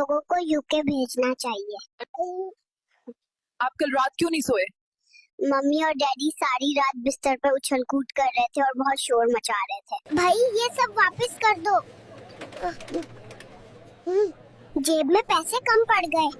लोगों को यूके भेजना चाहिए। आप कल रात क्यों नहीं सोए? मम्मी और डैडी सारी रात बिस्तर पर उछल कूद कर रहे थे और बहुत शोर मचा रहे थे। भाई ये सब वापस कर दो। जेब में पैसे कम पड़ गए।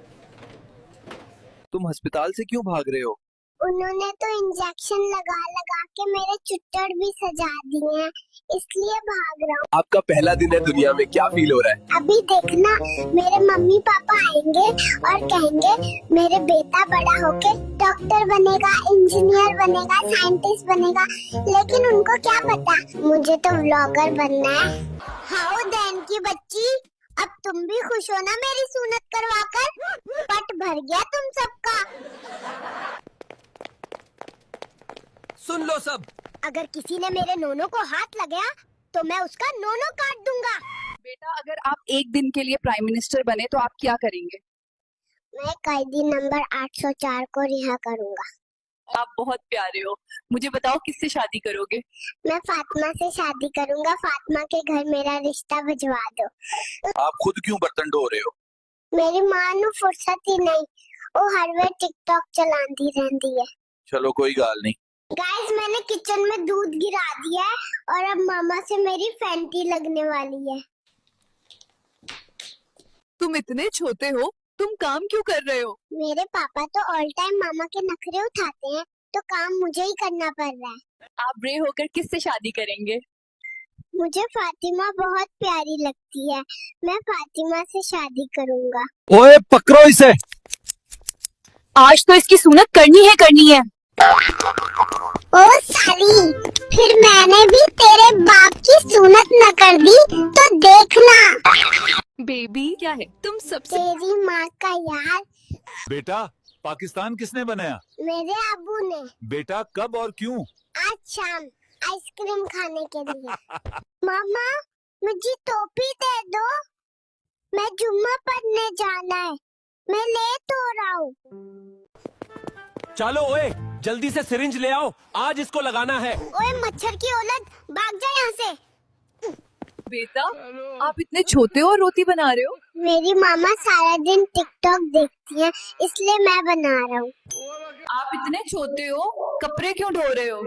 तुम अस्पताल से क्यों भाग रहे हो? उन्होंने तो इंजेक्शन लगा लगा के मेरे चुट्टड़ भी सजा दिए हैं, इसलिए भाग रहा हूँ। आपका पहला दिन है दुनिया में, क्या फील हो रहा है? अभी देखना, मेरे मम्मी पापा आएंगे और कहेंगे मेरे बेटा बड़ा होके डॉक्टर बनेगा, इंजीनियर बनेगा, साइंटिस्ट बनेगा। लेकिन उनको क्या पता, मुझे तो व्लॉगर बनना है। हाउ देन की बच्ची, अब तुम भी खुश हो ना मेरी सुन्नत करवाकर? पट भर गया तुम सबका। सुन लो सब, अगर किसी ने मेरे नोनो को हाथ लगाया तो मैं उसका नोनो काट दूंगा। बेटा, अगर आप एक दिन के लिए प्राइम मिनिस्टर बने तो आप क्या करेंगे? मैं कैदी नंबर 804 को रिहा करूंगा। आप बहुत प्यारे हो। मुझे बताओ, किससे शादी करोगे? मैं फातिमा से शादी करूंगा। फातिमा के घर मेरा रिश्ता भिजवा दो। आप खुद क्यों बर्तन ढो रहे हो? मेरी माँ नु फुर्सत ही नहीं, वो हर वे टिकटॉक चलाती रहती है। चलो कोई गाल नहीं। गाइस, मैंने किचन में दूध गिरा दिया है और अब मामा से मेरी फैंटी लगने वाली है। तुम इतने छोटे हो, तुम काम क्यों कर रहे हो? मेरे पापा तो ऑल टाइम मामा के नखरे उठाते हैं, तो काम मुझे ही करना पड़ रहा है। आप बड़े होकर किससे शादी करेंगे? मुझे फातिमा बहुत प्यारी लगती है, मैं फातिमा से शादी करूंगा। ओए पकड़ो इसे। आज तो इसकी सुन्नत करनी है। ओ साली, फिर मैंने भी तेरे बाप की सुन्नत न कर दी तो देखना। बेबी क्या है, तुम सबसे तेरी माँ का यार। बेटा, पाकिस्तान किसने बनाया? मेरे अब्बू ने। बेटा कब और क्यों? आज शाम आइसक्रीम खाने के लिए। मामा, मुझे टोपी दे दो, मैं जुम्मा पढ़ने जाना है, मैं लेट हो रहा हूँ। चलो ओए, जल्दी से सिरिंज ले आओ, आज इसको लगाना है। ओए मच्छर की औलाद, भाग जा यहाँ से। बेटा, आप इतने छोटे हो और रोटी बना रहे हो? मेरी मामा सारा दिन टिकटॉक देखती है, इसलिए मैं बना रहा हूँ। आप इतने छोटे हो, कपड़े क्यों ढो रहे हो?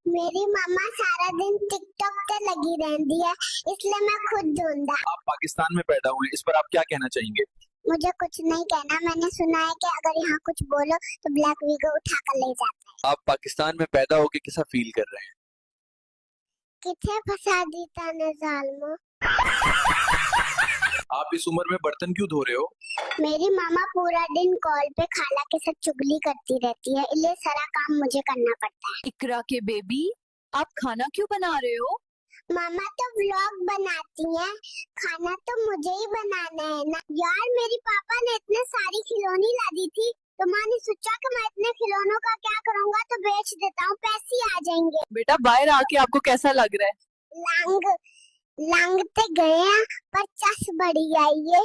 मेरी मामा सारा दिन टिकटॉक पे लगी रहती है, इसलिए मैं खुद ढूंढा। आप पाकिस्तान में पैदा हुए, इस पर आप क्या कहना चाहेंगे? मुझे कुछ नहीं कहना, मैंने सुना है कि अगर यहाँ कुछ बोलो तो ब्लैक वीगो उठा कर ले जाता है। आप पाकिस्तान में पैदा होके कैसा फील कर रहे हैं? किथे फंसा दीता ने जालमो। आप इस उम्र में बर्तन क्यों धो रहे हो? मेरी मामा पूरा दिन कॉल पे खाला के साथ चुगली करती रहती है, इसलिए सारा काम मुझे करना पड़ता है। इकरा के बेबी, आप खाना क्यों बना रहे हो? मामा तो व्लॉग बनाती हैं, खाना तो मुझे ही बनाना है ना। यार, मेरी पापा ने इतने सारी खिलौनी ला दी थी, तो माँ ने सोचा कि मैं इतने खिलौनों का क्या करूँगा, तो बेच देता हूँ, पैसे आ जाएंगे। बेटा, बाहर आके आपको कैसा लग रहा है? लांगते गए हैं, पर चस बढ़ी आई है।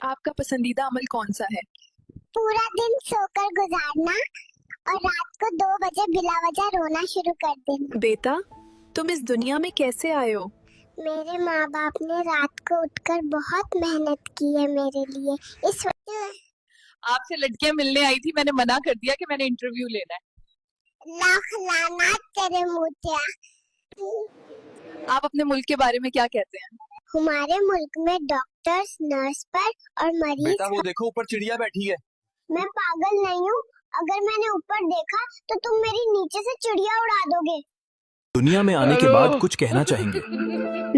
आपका पसंदीदा अमल कौन सा है? पूरा दिन सोकर गुजारना और रात को 2 बजे बिला वजह रोना शुरू कर देना। बेटा, तुम इस दुनिया में कैसे आए हो? मेरे माँ बाप ने रात को उठकर बहुत मेहनत की है मेरे लिए। इस वक्त आपसे लड़कियां मिलने आई थी, मैंने मना कर दिया कि मैंने इंटरव्यू लेना है। लाख लाना तेरे मुतिया। आप अपने मुल्क के बारे में क्या कहते हैं? हमारे मुल्क में डॉक्टर्स, नर्स पर और मरीज। बेटा वो देखो, ऊपर चिड़िया बैठी है। मैं पागल नहीं हूँ, अगर मैंने ऊपर देखा तो तुम मेरी नीचे से चिड़िया उड़ा दोगे। दुनिया में आने के बाद कुछ कहना चाहेंगे?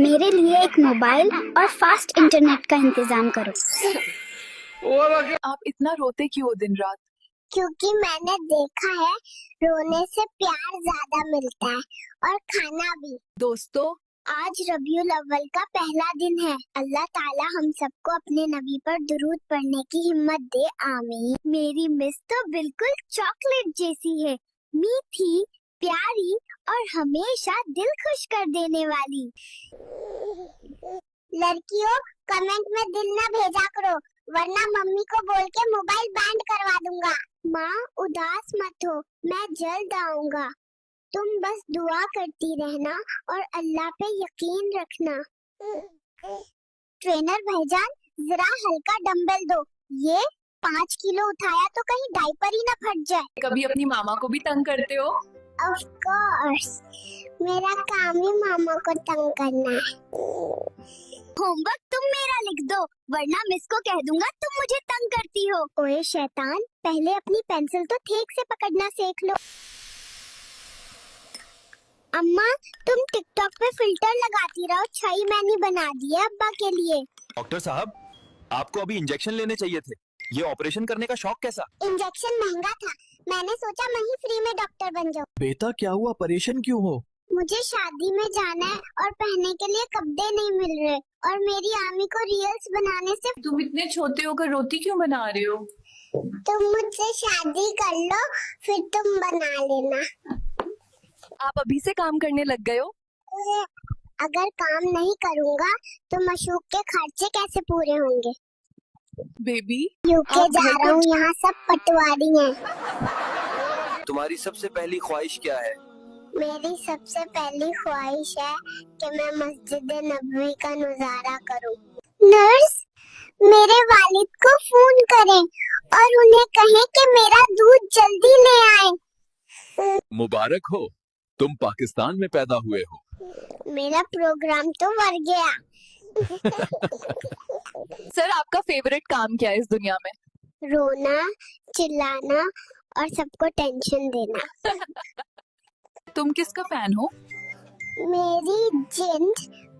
मेरे लिए एक मोबाइल और फास्ट इंटरनेट का इंतजाम करो। आप इतना रोते क्यों हो दिन रात? क्योंकि मैंने देखा है, रोने से प्यार ज्यादा मिलता है और खाना भी। दोस्तों, आज रबीउल अव्वल का पहला दिन है। अल्लाह ताला हम सबको अपने नबी पर दुरूद पढ़ने की हिम्मत दे, आमीन। मेरी मिस तो बिल्कुल चॉकलेट जैसी है, मीठी, प्यारी और हमेशा दिल खुश कर देने वाली। लड़कियों, कमेंट में दिल न भेजा करो, वरना मम्मी को बोल के मोबाइल बैंड करवा दूंगा। माँ, उदास मत हो, मैं जल्द आऊंगा। तुम बस दुआ करती रहना और अल्लाह पे यकीन रखना। ट्रेनर भाईजान, जरा हल्का डंबल दो। ये 5 किलो उठाया तो कहीं डायपर ही ना फट जाए। कभी अपनी मामा को भी तंग करते हो? ऑफ कोर्स, मेरा काम ही मामा को तंग करना है। होमवर्क तुम मेरा लिख दो, वरना मिस को कह दूंगा तुम मुझे तंग करती हो। ओए शैतान, पहले अपनी पेंसिल तो ठीक से पकड़ना सीख लो। अम्मा, तुम टिकटॉक पे फिल्टर लगाती रहो, छई मैंने बना दी है अब्बा के लिए। डॉक्टर साहब, आपको अभी इंजेक्शन लेने चाहिए थे। ये ऑपरेशन करने का शौक कैसा? इंजेक्शन महंगा था, मैंने सोचा मैं ही फ्री में डॉक्टर बन जाऊँ। बेटा क्या हुआ, परेशान क्यों हो? मुझे शादी में जाना है और पहनने के लिए कपड़े नहीं मिल रहे, और मेरी आमी को रील्स बनाने से। तुम इतने छोटे होकर रोती क्यों बना रहे हो? तुम मुझसे शादी कर लो, फिर तुम बना लेना। आप अभी से काम करने लग गए हो? अगर काम नहीं करूँगा तो मशूक के खर्चे कैसे पूरे होंगे? बेबी, यूके आप जा घर रहा को- हूँ, यहाँ सब पटवारी हैं। तुम्हारी सबसे पहली ख्वाहिश क्या है? मेरी सबसे पहली ख्वाहिश है कि मैं मस्जिद नबवी का नजारा करूं। नर्स, मेरे वालिद को फोन करें और उन्हें कहें कि मेरा दूध जल्दी ले आए। मुबारक हो, तुम पाकिस्तान में पैदा हुए हो। मेरा प्रोग्राम तो मर गया। सर, आपका फेवरेट काम क्या है इस दुनिया में? रोना, चिल्लाना और सबको टेंशन देना। तुम किसका फैन हो? मेरी जिंद,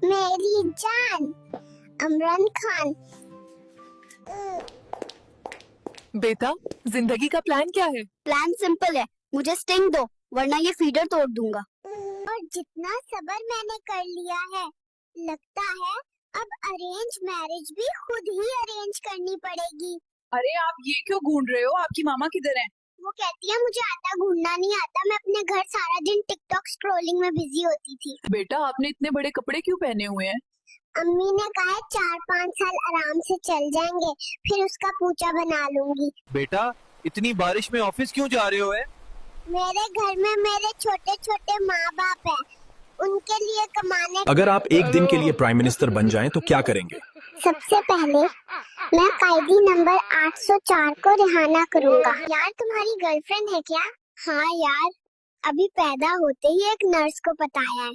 मेरी जान, इमरान खान। बेटा, जिंदगी का प्लान क्या है? प्लान सिंपल है, मुझे स्टिंग दो वरना ये फीडर तोड़ दूंगा। और जितना सब्र मैंने कर लिया है, लगता है अब अरेंज मैरिज भी खुद ही अरेंज करनी पड़ेगी। अरे आप ये क्यों घूम रहे हो? आपकी मामा किधर है? वो कहती है मुझे आटा गूंदना नहीं आता, मैं अपने घर सारा दिन टिकटॉक स्क्रॉलिंग में बिजी होती थी। बेटा, आपने इतने बड़े कपड़े क्यों पहने हुए हैं? अम्मी ने कहा है 4-5 साल आराम से चल जाएंगे, फिर उसका पूछा बना लूंगी। बेटा इतनी बारिश में ऑफिस क्यों जा रहे हो? मेरे घर में मेरे छोटे छोटे माँ बाप है, उनके लिए कमाने। अगर आप एक दिन के लिए प्राइम मिनिस्टर बन जाएं तो क्या करेंगे? सबसे पहले मैं कायदी नंबर 804 को रिहाना करूंगा। यार, तुम्हारी गर्लफ्रेंड है क्या? हाँ यार, अभी पैदा होते ही एक नर्स को बताया है।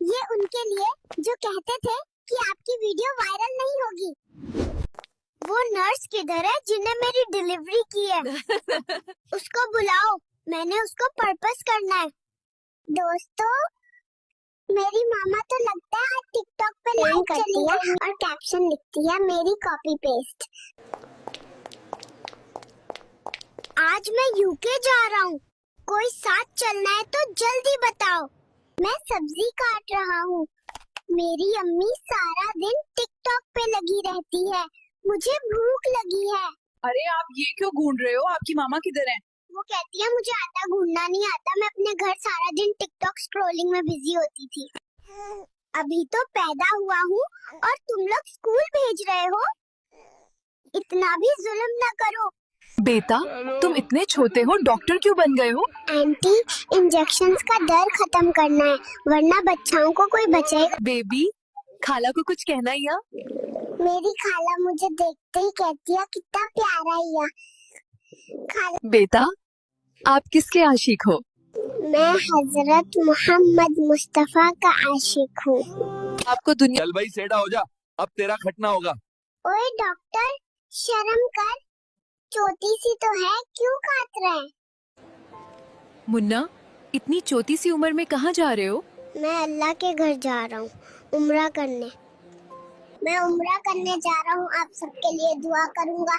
ये उनके लिए जो कहते थे कि आपकी वीडियो वायरल नहीं होगी। वो नर्स किधर है जिन्हें मेरी डिलीवरी की है? उसको बुलाओ, मैंने उसको पर्पस करना है। दोस्तों, मेरी मामा तो लगता है टिकटॉक पे लाइव करती है और कैप्शन लिखती है मेरी कॉपी पेस्ट। आज मैं यूके जा रहा हूँ, कोई साथ चलना है तो जल्दी बताओ। मैं सब्जी काट रहा हूँ। मेरी अम्मी सारा दिन टिकटॉक पे लगी रहती है, मुझे भूख लगी है। अरे आप ये क्यों घूम रहे हो? आपकी मामा किधर है? वो कहती है मुझे आटा गूंदना नहीं आता, मैं अपने घर सारा दिन टिकटॉक स्क्रॉलिंग में बिजी होती थी। अभी तो पैदा हुआ हूँ और तुम लोग स्कूल भेज रहे हो। इतना भी जुल्म ना करो। बेटा, तुम इतने छोटे हो, डॉक्टर क्यों बन गए हो? एंटी, इंजेक्शंस का डर खत्म करना है, वरना बच्चाओं को कोई बचाएगा। बेबी, खाला को कुछ कहना ही या? मेरी खाला मुझे देखते ही कहती है कितना प्यारा ही है। खाला, बेटा, आप किसके आशिक हो? मैं हजरत मोहम्मद मुस्तफा का आशिक हूँ। आपको दुनिया। चल भाई सेड़ा हो जा, अब तेरा खटना होगा। ओए डॉक्टर, शर्म कर, छोटी सी तो है, क्यों काट रहे हैं? मुन्ना, इतनी छोटी सी उम्र में कहाँ जा रहे हो? मैं अल्लाह के घर जा रहा हूँ उम्रा करने। मैं उम्रा करने जा रहा हूँ, आप सबके लिए दुआ करूँगा।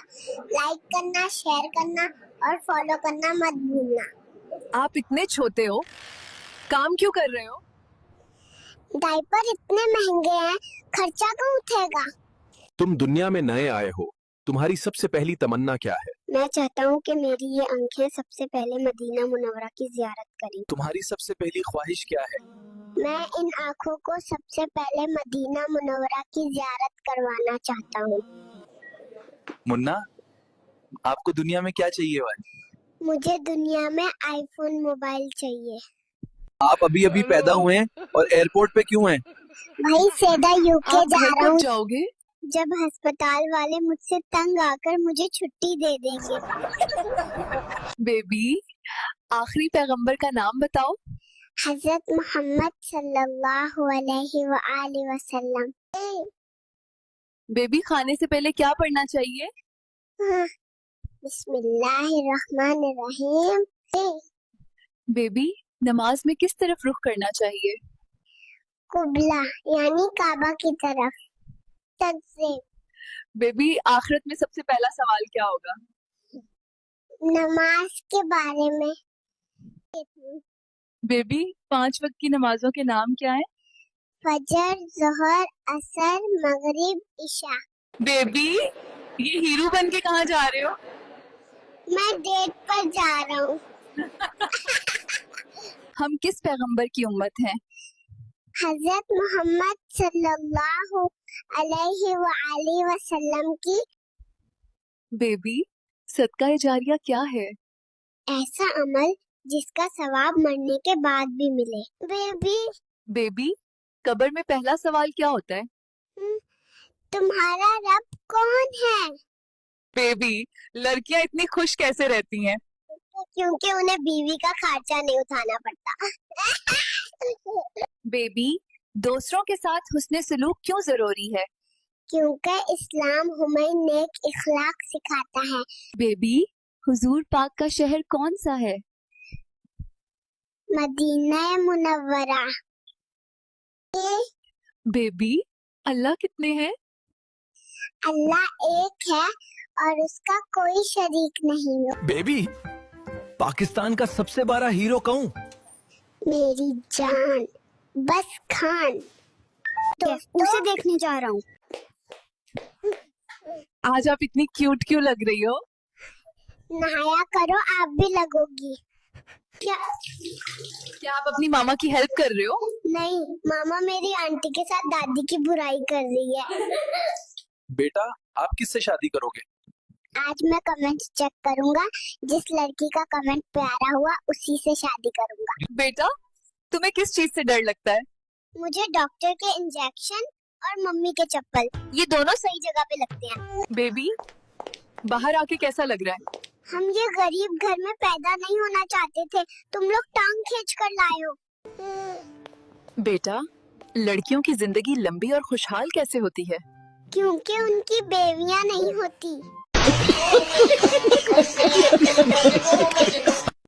लाइक करना, शेयर करना और फॉलो करना मत भूलना। आप इतने छोटे हो, काम क्यों कर रहे हो? डायपर इतने महंगे हैं, खर्चा कौन उठेगा? तुम दुनिया में नए आए हो, तुम्हारी सबसे पहली तमन्ना क्या है? मैं चाहता हूँ कि मेरी ये आंखें सबसे पहले मदीना मुनव्वरा की जियारत करें। तुम्हारी सबसे पहली ख्वाहिश क्या है? मैं इन आँखों को सबसे पहले मदीना मुनव्वरा की जियारत करवाना चाहता हूँ। मुन्ना, आपको दुनिया में क्या चाहिए भाई? मुझे दुनिया में आईफोन मोबाइल चाहिए। आप अभी अभी पैदा हुए हैं और एयरपोर्ट पे क्यों हैं? भाई सीधा यूके आप जा घर रहा कब हूँ जाओगे? जब अस्पताल वाले मुझसे तंग आकर मुझे छुट्टी दे देंगे। बेबी, आखिरी पैगंबर का नाम बताओ। हजरत मोहम्मद सल्लल्लाहु अलैहि वसल्लम। बेबी, खाने से पहले क्या पढ़ना चाहिए? बिस्मिल्लाहिर्रहमानिर्रहीम। बेबी, नमाज में किस तरफ रुख करना चाहिए? कुबला यानी काबा की तरफ। तकसीम। बेबी, आखिरत में सबसे पहला सवाल क्या होगा? नमाज के बारे में। बेबी, 5 वक्त की नमाजों के नाम क्या है? फजर, जोहर, असर, मगरिब, इशा। बेबी, ये हीरो बन के कहाँ जा रहे हो? मैं डेट पर जा रहा हूँ। हम किस पैगंबर की उम्मत हैं? हजरत मोहम्मद सल्लल्लाहु अलैहि वसल्लम की। बेबी, सदका जारिया क्या है? ऐसा अमल जिसका सवाब मरने के बाद भी मिले। बेबी, कब्र में पहला सवाल क्या होता है? तुम्हारा रब कौन है? बेबी, लड़कियां इतनी खुश कैसे रहती हैं? क्योंकि उन्हें बीवी का खर्चा नहीं उठाना पड़ता। बेबी, दूसरों के साथ हुस्ने सलूक क्यों जरूरी है? क्योंकि इस्लाम हमें नेक इखलाक सिखाता है। बेबी, हुजूर पाक का शहर कौन सा है? Medina Munawwara. बेबी, अल्लाह कितने हैं? अल्लाह एक है और उसका कोई शरीक नहीं है। बेबी, पाकिस्तान का सबसे बड़ा हीरो कौन? मेरी जान बस खान। तो उसे देखने जा रहा हूँ। आज आप इतनी क्यूट क्यों लग रही हो? नहाया करो, आप भी लगोगी। क्या आप अपनी मामा की हेल्प कर रहे हो? नहीं, मामा मेरी आंटी के साथ दादी की बुराई कर रही है। बेटा, आप किससे शादी करोगे? आज मैं कमेंट्स चेक करूंगा, जिस लड़की का कमेंट प्यारा हुआ उसी से शादी करूंगा। बेटा, तुम्हें किस चीज से डर लगता है? मुझे डॉक्टर के इंजेक्शन और मम्मी के चप्पल, ये दोनों सही जगह पे लगते हैं। बेबी, बाहर आके कैसा लग रहा है? हम ये गरीब घर में पैदा नहीं होना चाहते थे, तुम लोग टांग खींच कर लाए हो। बेटा, लड़कियों की जिंदगी लंबी और खुशहाल कैसे होती है? क्योंकि उनकी बेवियां नहीं होती।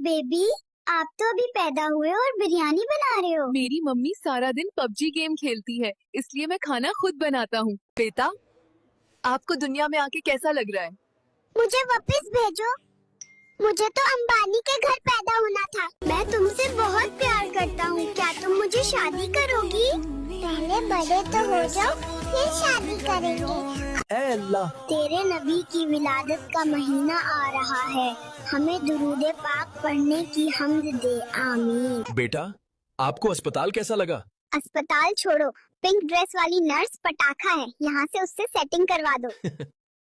बेबी, आप तो अभी पैदा हुए और बिरयानी बना रहे हो। मेरी मम्मी सारा दिन पबजी गेम खेलती है, इसलिए मैं खाना खुद बनाता हूँ। बेटा, आपको दुनिया में आके कैसा लग रहा है? मुझे वापस भेजो, मुझे तो अंबानी के घर पैदा होना था। मैं तुमसे बहुत प्यार करता हूँ, क्या तुम मुझे शादी करोगी? पहले बड़े तो हो जाओ, फिर शादी करेंगे। ऐ अल्लाह, तेरे नबी की विलादत का महीना आ रहा है, हमें दुरूदे पाक पढ़ने की हम्द दे, आमीन। बेटा, आपको अस्पताल कैसा लगा? अस्पताल छोड़ो, पिंक ड्रेस वाली नर्स पटाखा है, यहाँ से उससे सेटिंग करवा दो।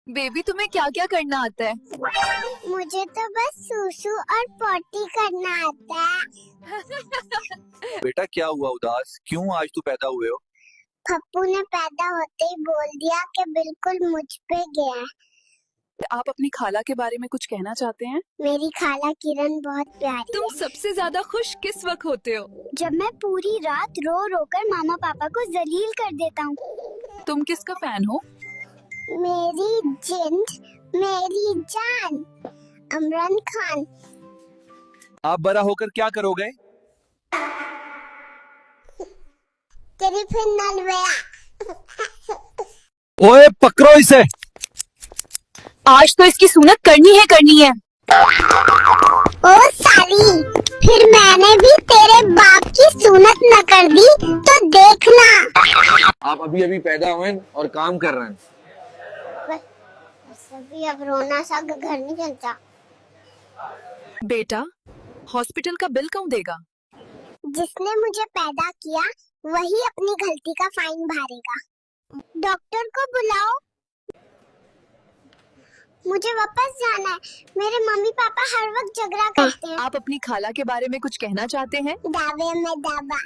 बेबी, तुम्हें क्या क्या करना आता है? मुझे तो बस सूसू और पोटी करना आता है। बेटा क्या हुआ उदास? क्यों आज तू पैदा हुए हो? पप्पू ने पैदा होते ही बोल दिया कि बिल्कुल मुझ पे गया है। आप अपनी खाला के बारे में कुछ कहना चाहते हैं? मेरी खाला किरण बहुत प्यारी तुम है। सबसे ज्यादा खुश किस वक्त होते हो? जब मैं पूरी रात रो रो कर मामा पापा को जलील कर देता हूँ। तुम किसका फैन हो? मेरी जिंद, मेरी जान, इमरान खान। आप बड़ा होकर क्या करोगे? तेरी फिर नलवया। ओए पकड़ो इसे। आज तो इसकी सुन्नत करनी है। ओ साली, फिर मैंने भी तेरे बाप की सुन्नत न कर दी तो देखना। आप अभी अभी पैदा हुए और काम कर रहे हैं। अभी अब रोना सा घर नहीं चलता। बेटा, हॉस्पिटल का बिल कौन देगा? जिसने मुझे पैदा किया वही अपनी गलती का फाइन भरेगा। डॉक्टर को बुलाओ। मुझे वापस जाना है। मेरे मम्मी पापा हर वक्त झगड़ा करते हैं। आप अपनी खाला के बारे में कुछ कहना चाहते हैं? दावे में दावा,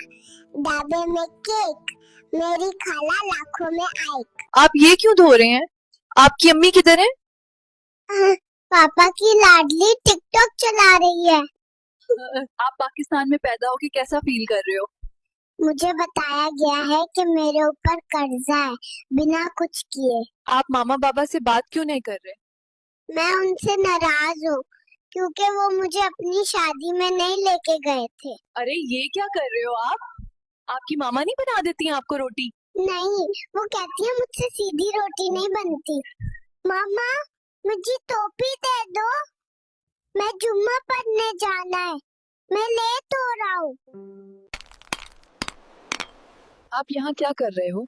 दावे में केक, मेरी खाला लाखों में आइक। आप ये क्यों धो रहे हैं? आपकी अम्मी किधर है? पापा की लाडली टिकटॉक चला रही है। आप पाकिस्तान में पैदा होके कैसा फील कर रहे हो? मुझे बताया गया है कि मेरे ऊपर कर्जा है बिना कुछ किए। आप मामा बाबा से बात क्यों नहीं कर रहे? मैं उनसे नाराज हूँ क्योंकि वो मुझे अपनी शादी में नहीं लेके गए थे। अरे ये क्या कर रहे हो आप? आपकी मामा नहीं बना देती हैं आपको रोटी? नहीं, वो कहती है मुझसे सीधी रोटी नहीं बनती। मामा मुझे टोपी दे दो, मैं जुम्मा पढ़ने जाना है, मैं लेट हो रहा हूँ। आप यहाँ क्या कर रहे हो?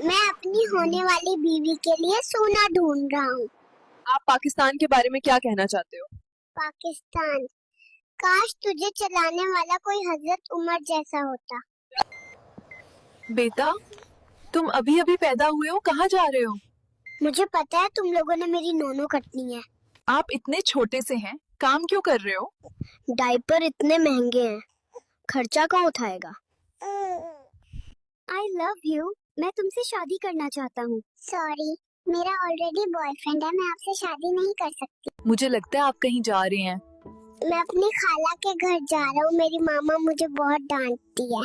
मैं अपनी होने वाली बीवी के लिए सोना ढूंढ रहा हूँ। आप पाकिस्तान के बारे में क्या कहना चाहते हो? पाकिस्तान, काश तुझे चलाने वाला कोई हजरत उमर जैसा होता। बेटा, तुम अभी अभी पैदा हुए हो, कहाँ जा रहे हो? मुझे पता है तुम लोगों ने मेरी नोनो कटनी है। आप इतने छोटे से हैं, काम क्यों कर रहे हो? डायपर इतने महंगे हैं, खर्चा कौन उठाएगा? आई लव यू, मैं तुमसे शादी करना चाहता हूँ। सॉरी, मेरा ऑलरेडी बॉयफ्रेंड है, मैं आपसे शादी नहीं कर सकती। मुझे लगता है आप कहीं जा रहे हैं। मैं अपनी खाला के घर जा रहा हूँ, मेरी मामा मुझे बहुत डांटती है।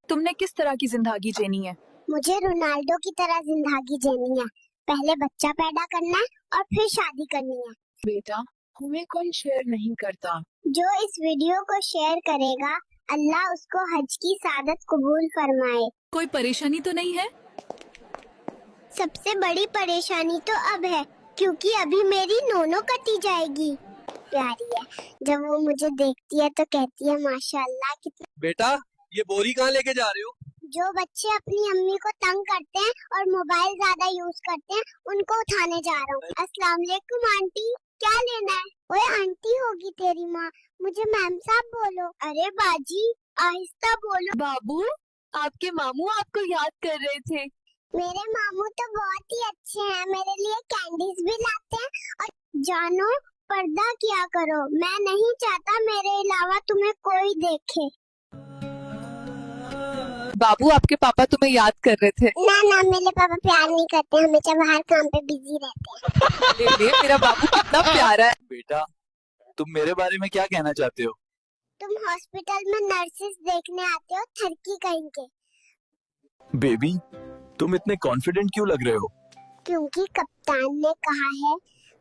तुमने किस तरह की जिंदगी जीनी है? मुझे रोनाल्डो की तरह जिंदगी जीनी है। पहले बच्चा पैदा करना है और फिर शादी करनी है। बेटा, हमें कोई शेयर नहीं करता। जो इस वीडियो को शेयर करेगा, अल्लाह उसको हज की सादत कबूल फरमाए। कोई परेशानी तो नहीं है? सबसे बड़ी परेशानी तो अब है क्योंकि अभी मेरी नोनो कटी जाएगी। प्यारी है, जब वो मुझे देखती है तो कहती है माशाल्लाह कितना। बेटा ये बोरी कहाँ लेके जा रहे हो? जो बच्चे अपनी अम्मी को तंग करते हैं और मोबाइल ज्यादा यूज करते हैं, उनको उठाने जा रहा हूँ। अस्सलाम वालेकुम आंटी, क्या लेना है? ओए आंटी होगी तेरी माँ, मुझे मैम साहब बोलो। अरे बाजी आहिस्ता बोलो। बाबू, आपके मामू आपको याद कर रहे थे। मेरे मामू तो बहुत ही अच्छे हैं, मेरे लिए कैंडीज भी लाते हैं। और जानो, पर्दा किया करो, मैं नहीं चाहता मेरे अलावा तुम्हें कोई देखे। बाबू, आपके पापा तुम्हें याद कर रहे थे। ना ना, मेरे पापा प्यार नहीं करते, हमेशा बाहर काम पे बिजी रहते हैं। ले, मेरा बाबू कितना प्यारा है। बेटा, तुम मेरे बारे में क्या कहना चाहते हो? तुम हॉस्पिटल में नर्सेस देखने आते हो, थरकी कहीं के। बेबी, तुम इतने कॉन्फिडेंट क्यों लग रहे हो? क्योंकि कप्तान ने कहा है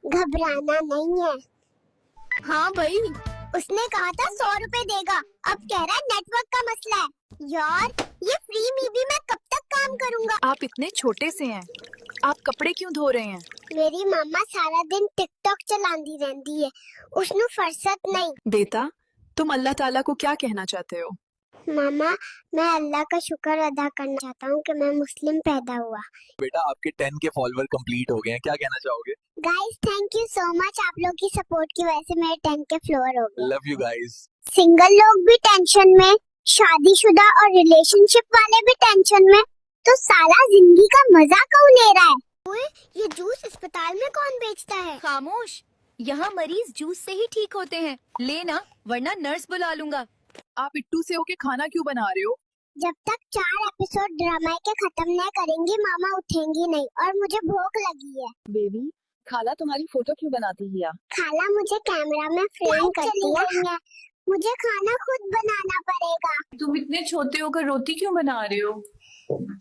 घबराना नहीं है। हाँ भाई, उसने कहा था 100 रुपए देगा, अब कह रहा है नेटवर्क का मसला है। यार ये फ्री में भी मैं कब तक काम करूंगा? आप इतने छोटे से हैं, आप कपड़े क्यों धो रहे हैं? मेरी मामा सारा दिन टिकटॉक चलाती रहती है, उसनु फुर्सत नहीं। बेटा, तुम अल्लाह ताला को क्या कहना चाहते हो? मामा, मैं अल्लाह का शुक्र अदा करना चाहता हूँ कि मैं मुस्लिम पैदा हुआ। बेटा, आपके 10 के फॉलोवर कंप्लीट हो गए हैं, क्या कहना चाहोगे? Guys thank you so much, आप लोग की सपोर्ट की वजह से मेरे 10 के फ्लोर हो गए। Love you guys. सिंगल लोग भी टेंशन में, शादीशुदा और रिलेशनशिप वाले भी टेंशन में, तो साला जिंदगी का मजा कौन ले रहा है? ओए, ये जूस अस्पताल में कौन बेचता है? खामोश, यहाँ मरीज जूस से ही ठीक होते हैं। लेना, वरना नर्स बुला लूंगा। आप इट्टू से होके खाना क्यों बना रहे हो? जब तक 4 एपिसोड ड्रामा के खत्म न करेंगी, मामा उठेंगी नहीं और मुझे भूख लगी है। बेबी, खाला तुम्हारी फोटो क्यों बनाती है? खाला मुझे कैमरा में फ्रेम करती है, मुझे खाना खुद बनाना पड़ेगा। तुम इतने छोटे होकर रोटी क्यों बना रहे हो?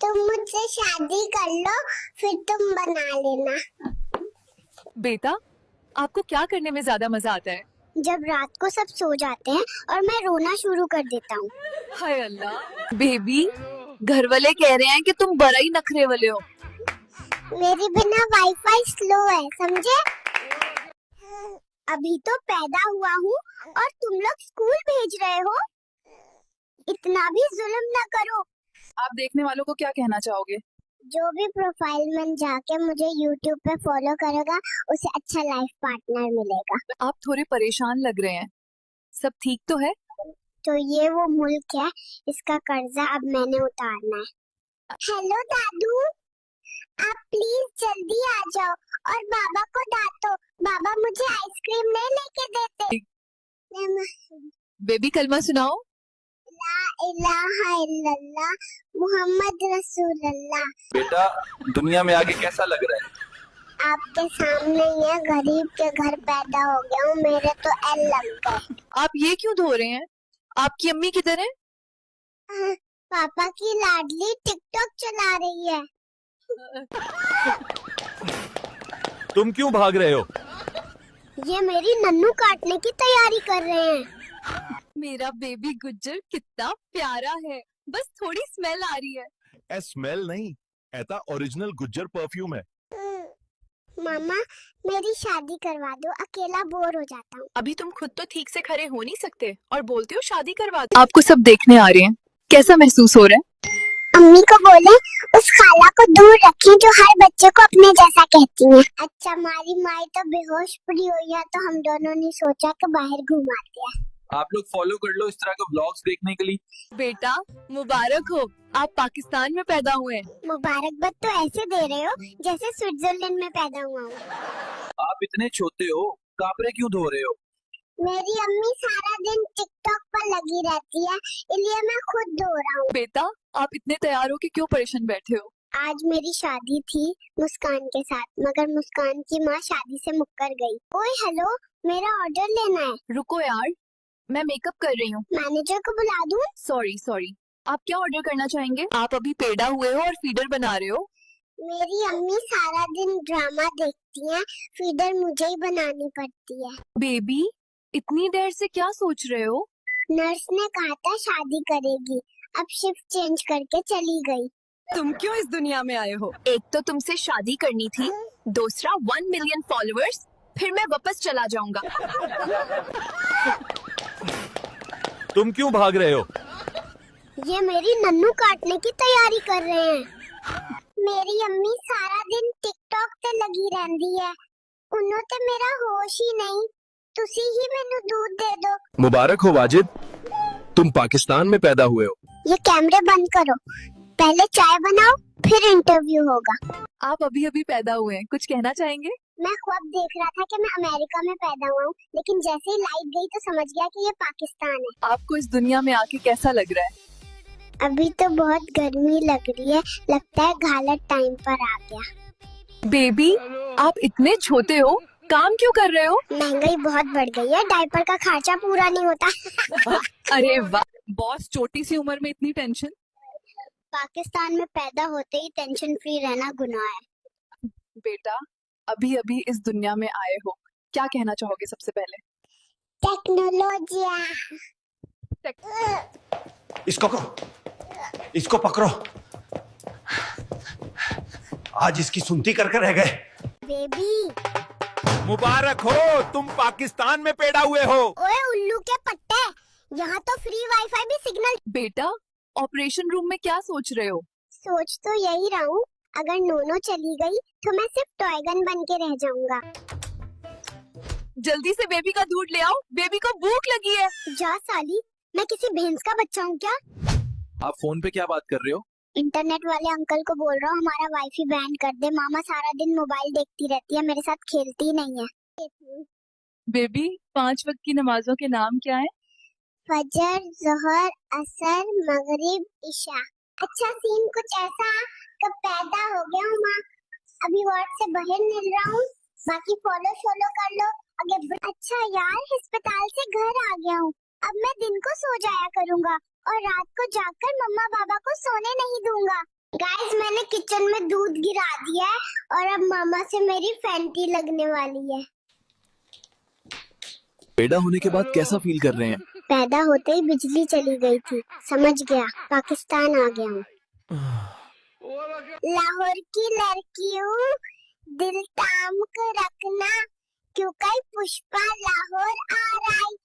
तुम मुझसे शादी कर लो, फिर तुम बना लेना। बेटा, आपको क्या करने में ज्यादा मजा आता है? जब रात को सब सो जाते हैं और मैं रोना शुरू कर देता हूँ। हाय अल्लाह। बेबी, घर वाले कह रहे हैं कि तुम बड़ा ही नखरे वाले हो। मेरी बिना वाईफाई स्लो है, समझे? अभी तो पैदा हुआ हूँ और तुम लोग स्कूल भेज रहे हो। इतना भी जुल्म न करो। आप देखने वालों को क्या कहना चाहोगे? जो भी प्रोफाइल में जाके मुझे YouTube पे फॉलो करेगा, उसे अच्छा लाइफ पार्टनर मिलेगा। आप थोड़े परेशान लग रहे हैं, सब ठीक तो है? तो ये वो मुल्क है, इसका कर्जा अब मैंने उतारना है। हेलो दादू, आप प्लीज जल्दी आ जाओ और बाबा को डांटो, बाबा मुझे आइसक्रीम नहीं लेके देते। बेबी कलमा सुनाओ। ला इलाहा इल्लल्लाह मुहम्मद रसूलुल्लाह। बेटा दुनिया में आगे कैसा लग रहा है? आपके सामने ये गरीब के घर पैदा हो गया हूँ, मेरे तो एल लग गए। आप ये क्यों धो रहे हैं? आपकी अम्मी किधर है? पापा की लाडली टिकटॉक चला रही है। तुम क्यों भाग रहे हो? ये मेरी नन्नू काटने की तैयारी कर रहे हैं। मेरा बेबी गुज्जर कितना प्यारा है, बस थोड़ी स्मेल आ रही है। ए स्मेल नहीं, ऐसा ओरिजिनल गुज्जर परफ्यूम है। मामा मेरी शादी करवा दो, अकेला बोर हो जाता हूँ। अभी तुम खुद तो ठीक से खड़े हो नहीं सकते और बोलते हो शादी करवा दो। आपको सब देखने आ रहे हैं, कैसा महसूस हो रहा है? अम्मी को बोले उस खाला को दूर रखें जो हर बच्चे को अपने जैसा कहती है। अच्छा हमारी माई तो बेहोश पड़ी हुई है, तो हम दोनों ने सोचा कि बाहर घुमाते हैं। आप लोग फॉलो कर लो इस तरह के व्लॉग्स देखने के लिए। बेटा मुबारक हो, आप पाकिस्तान में पैदा हुए हैं। मुबारकबाद तो ऐसे दे रहे हो जैसे स्विट्जरलैंड में पैदा हुआ हूँ। आप इतने छोटे हो, कापड़े क्यों धो रहे हो? मेरी अम्मी सारा दिन टिकटॉक पर लगी रहती है, इसलिए मैं खुद धो रहा हूँ। बेटा आप इतने तैयार हो के क्यों परेशान बैठे हो? आज मेरी शादी थी मुस्कान के साथ, मगर मुस्कान की माँ शादी से मुक्कर गई। ओए हेलो, मेरा ऑर्डर लेना है। रुको यार, मैं मेकअप कर रही हूँ। मैनेजर को बुला दूँ? सॉरी, आप क्या ऑर्डर करना चाहेंगे? आप अभी पैदा हुए हो और फीडर बना रहे हो। मेरी अम्मी सारा दिन ड्रामा देखती हैं, फीडर मुझे ही बनानी पड़ती है। बेबी इतनी देर से क्या सोच रहे हो? नर्स ने कहा था शादी करेगी, अब शिफ्ट चेंज करके चली गई। तुम क्यों इस दुनिया में आए हो? एक तो तुमसे शादी करनी थी, दूसरा 1 मिलियन फॉलोअर्स, फिर मैं वापस चला जाऊंगा। तुम क्यों भाग रहे हो? ये मेरी नन्नू काटने की तैयारी कर रहे हैं। मेरी अम्मी सारा दिन टिकटॉक पे लगी रहती है, उन्होंने तो मेरा होश ही नहीं। तुसी ही मैनू दूध दे दो। मुबारक हो वाजिद, तुम पाकिस्तान में पैदा हुए हो। ये कैमरे बंद करो, पहले चाय बनाओ फिर इंटरव्यू होगा। आप अभी अभी पैदा हुए हैं, कुछ कहना चाहेंगे? मैं ख्वाब देख रहा था कि मैं अमेरिका में पैदा हुआ हूँ, लेकिन जैसे ही लाइट गई तो समझ गया कि ये पाकिस्तान है। आपको इस दुनिया में आके कैसा लग रहा है? अभी तो बहुत गर्मी लग रही है, लगता है घालत टाइम पर आ गया। बेबी आप इतने छोटे हो, काम क्यों कर रहे हो? महंगाई बहुत बढ़ गई है, डायपर का खर्चा पूरा नहीं होता। अरे वाह, बॉस छोटी सी उम्र में इतनी टेंशन। पाकिस्तान में पैदा होते ही टेंशन फ्री रहना गुनाह है। बेटा अभी अभी इस दुनिया में आए हो, क्या कहना चाहोगे सबसे पहले? टेक्नोलॉजी। इसको पकड़ो। आज इसकी सुनती करके रह गए। बेबी मुबारक हो, तुम पाकिस्तान में पैदा हुए हो। ओए उल्लू के पट्टे, यहाँ तो फ्री वाईफाई भी सिग्नल। बेटा ऑपरेशन रूम में क्या सोच रहे हो? सोच तो यही रहा हूँ, अगर नोनो चली गई तो मैं सिर्फ टॉय गन बन के रह जाऊंगा। जल्दी से बेबी का दूध ले आओ, बेबी को भूख लगी है। जा साली, मैं किसी भैंस का बच्चा हूँ क्या? आप फोन पे क्या बात कर रहे हो? इंटरनेट वाले अंकल को बोल रहा हूँ हमारा वाईफाई बैन कर दे, मामा सारा दिन मोबाइल देखती रहती है, मेरे साथ खेलती ही नहीं है। बेबी 5 वक्त की नमाजों के नाम क्या है? फजर, जोहर, असर, मगरिब, इशा। अच्छा सीन कुछ ऐसा कि पैदा हो गया हूँ माँ, अभी वार्ड से बाहर निकल रहा हूँ, बाकी फॉलो कर लो आगे। अच्छा यार, अस्पताल से घर आ गया हूँ, अब मैं दिन को सो जाया करूँगा और रात को जाकर मम्मा पापा को सोने नहीं दूंगा। गाइस मैंने किचन में दूध गिरा दिया है और अब मामा से मेरी फैंटी लगने वाली है। पैदा होने के बाद कैसा फील कर रहे हैं? पैदा होते ही बिजली चली गई थी, समझ गया, पाकिस्तान आ गया हूँ। लाहौर की लड़की हूँ, दिल थाम कर रखना, क्यों कई पुष्पा लाहौर आ रही।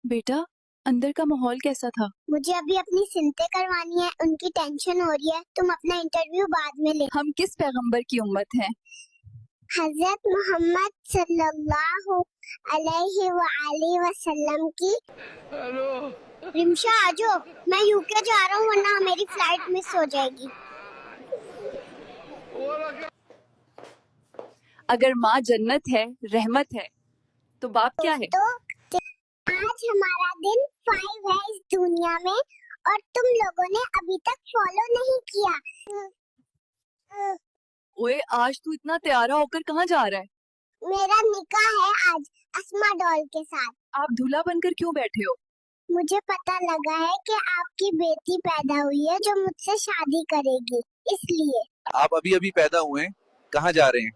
बेटा अंदर का माहौल कैसा था? मुझे अभी अपनी सिनते करवानी है, उनकी टेंशन हो रही है, तुम अपना इंटरव्यू बाद में ले। हम किस पैगंबर की उम्मत हैं? हजरत मोहम्मद सल्लल्लाहु अलैहि वसल्लम की। रिमशा आ जाओ, मैं यूके जा रहा हूँ वरना मेरी फ्लाइट मिस हो जाएगी। अगर माँ जन्नत है, रहमत है, तो बाप क्या है? तो आज हमारा दिन 5 है इस दुनिया में और तुम लोगों ने अभी तक फॉलो नहीं किया। ओए, आज तू इतना तैयारा होकर कहाँ जा रहा है? मेरा निकाह है आज अस्मा डॉल के साथ। आप दूल्हा बनकर क्यों बैठे हो? मुझे पता लगा है कि आपकी बेटी पैदा हुई है जो मुझसे शादी करेगी, इसलिए आप अभी अभी पैदा हुए हैं, कहाँ जा रहे हैं?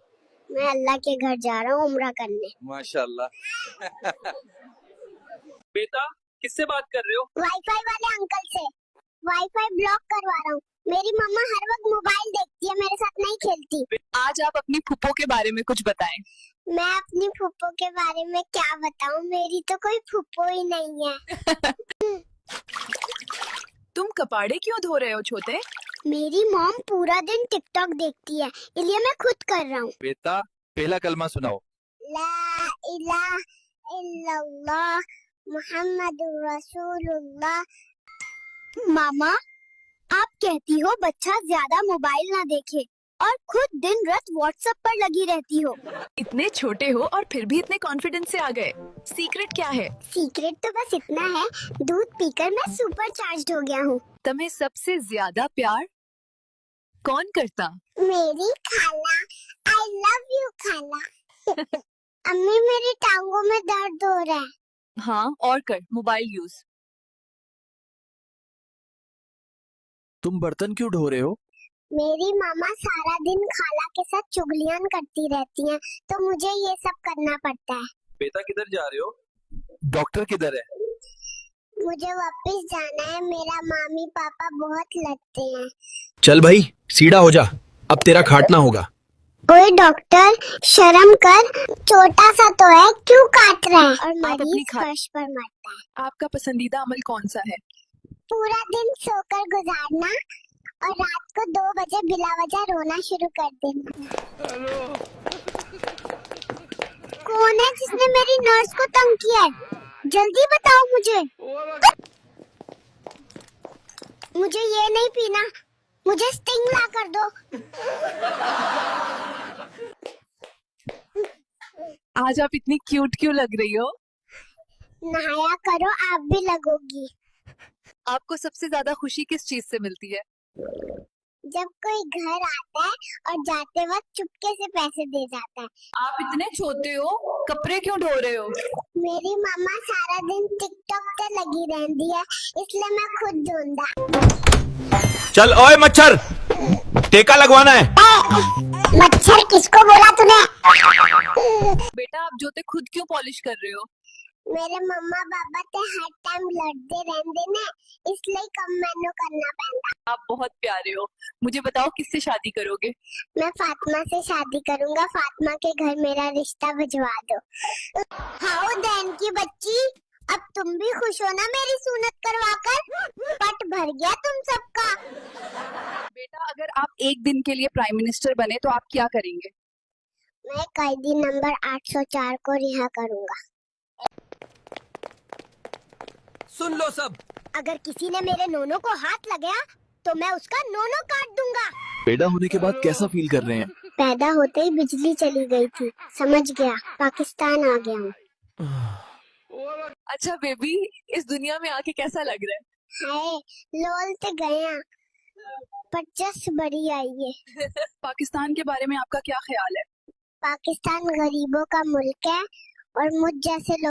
मैं अल्लाह के घर जा रहा हूँ उम्रा करने। माशाल्लाह। बेटा किससे बात कर रहे हो? वाईफाई वाले अंकल से वाईफाई ब्लॉक करवा रहा हूँ। मेरी मम्मा हर वक्त मोबाइल देखती है, मेरे साथ नहीं खेलती। आज आप अपनी फूफो के बारे में कुछ बताएं। मैं अपनी फूफो के बारे में क्या बताऊं, मेरी तो कोई फूफो ही नहीं है। तुम कपाड़े क्यों धो रहे हो छोटे? मेरी मॉम पूरा दिन टिकटॉक देखती है, इसलिए मैं खुद कर रहा हूँ। बेटा पहला कलमा सुनाओ। ला इलाहा इल्लल्लाह मुहम्मदुर रसूलुल्लाह। मामा, आप कहती हो बच्चा ज्यादा मोबाइल ना देखे और खुद दिन रात व्हाट्सएप पर लगी रहती हो। इतने छोटे हो और फिर भी इतने कॉन्फिडेंस से आ गए। सीक्रेट क्या है? सीक्रेट तो बस इतना है, दूध पीकर मैं सुपर चार्ज्ड हो गया हूँ। तुम्हें सबसे ज्यादा प्यार कौन करता? मेरी खाला, आई लव यू खाला। अम्मी मेरी टांगों में दर्द हो रहा है। हाँ, और कर मोबाइल यूज। तुम बर्तन क्यों ढो रहे हो? मेरी मामा सारा दिन खाला के साथ चुगलियां करती रहती हैं, तो मुझे ये सब करना पड़ता है। बेटा किधर जा रहे हो? डॉक्टर किधर है? मुझे वापस जाना है, मेरा मामी पापा बहुत लड़ते हैं। चल भाई, सीधा हो जा, अब तेरा खाटना होगा। ओए डॉक्टर, शर्म कर, छोटा सा तो है, क्यों काट रहा है? और अपनी मरीज खा- फर्श पर मरता है। आपका पसंदीदा अमल कौन सा है? पूरा दिन सोकर गुजारना और रात को 2 बजे बिला वजह रोना शुरू कर देना। कौन है जिसने मेरी नर्स को तंग किया है? जल्दी बताओ मुझे। मुझे ये नहीं पीना, मुझे स्टिंग ला कर दो। आज आप इतनी क्यूट क्यों लग रही हो? नहाया करो, आप भी लगोगी। आपको सबसे ज्यादा खुशी किस चीज से मिलती है? जब कोई घर आता है और जाते वक्त चुपके से पैसे दे जाता है। आप इतने छोटे हो, कपड़े क्यों ढो रहे हो? मेरी मामा सारा दिन टिकटॉक पे लगी रहती है, इसलिए मैं खुद ढूंढा। चल ओए मच्छर, टेका लगवाना है। मच्छर किसको बोला तूने? बेटा आप जूते खुद क्यों पॉलिश कर रहे हो? मेरे मम्मा पापा ते हर टाइम लड़ते रहते ने, इसलिए कम मैनू करना पैंदा। आप बहुत प्यारे हो। मुझे बताओ किससे शादी करोगे? मैं फातिमा से शादी करूंगा, फातिमा के घर मेरा रिश्ता भिजवा दो। हाओ दैन की बच्ची, अब तुम भी खुश हो ना मेरी सुन्नत करवाकर? पट भर गया तुम सबका। बेटा अगर आप एक दिन के लिए प्राइम मिनिस्टर बने तो आप क्या करेंगे? मैं कैदी नंबर 804 को रिहा करूंगा। सुन लो सब, अगर किसी ने मेरे नोनो को हाथ लगाया तो मैं उसका नोनो काट दूंगा। पैदा होने के बाद कैसा फील कर रहे हैं? पैदा होते ही बिजली चली गई थी, समझ गया, पाकिस्तान आ गया हूँ। अच्छा बेबी, इस दुनिया में आके कैसा लग रहा है? हाय, लोल ते गया पर जस बड़ी आई है। पाकिस्तान के बारे में आपका क्या ख्याल है? पाकिस्तान गरीबों का मुल्क है और मुझ जैसे लोग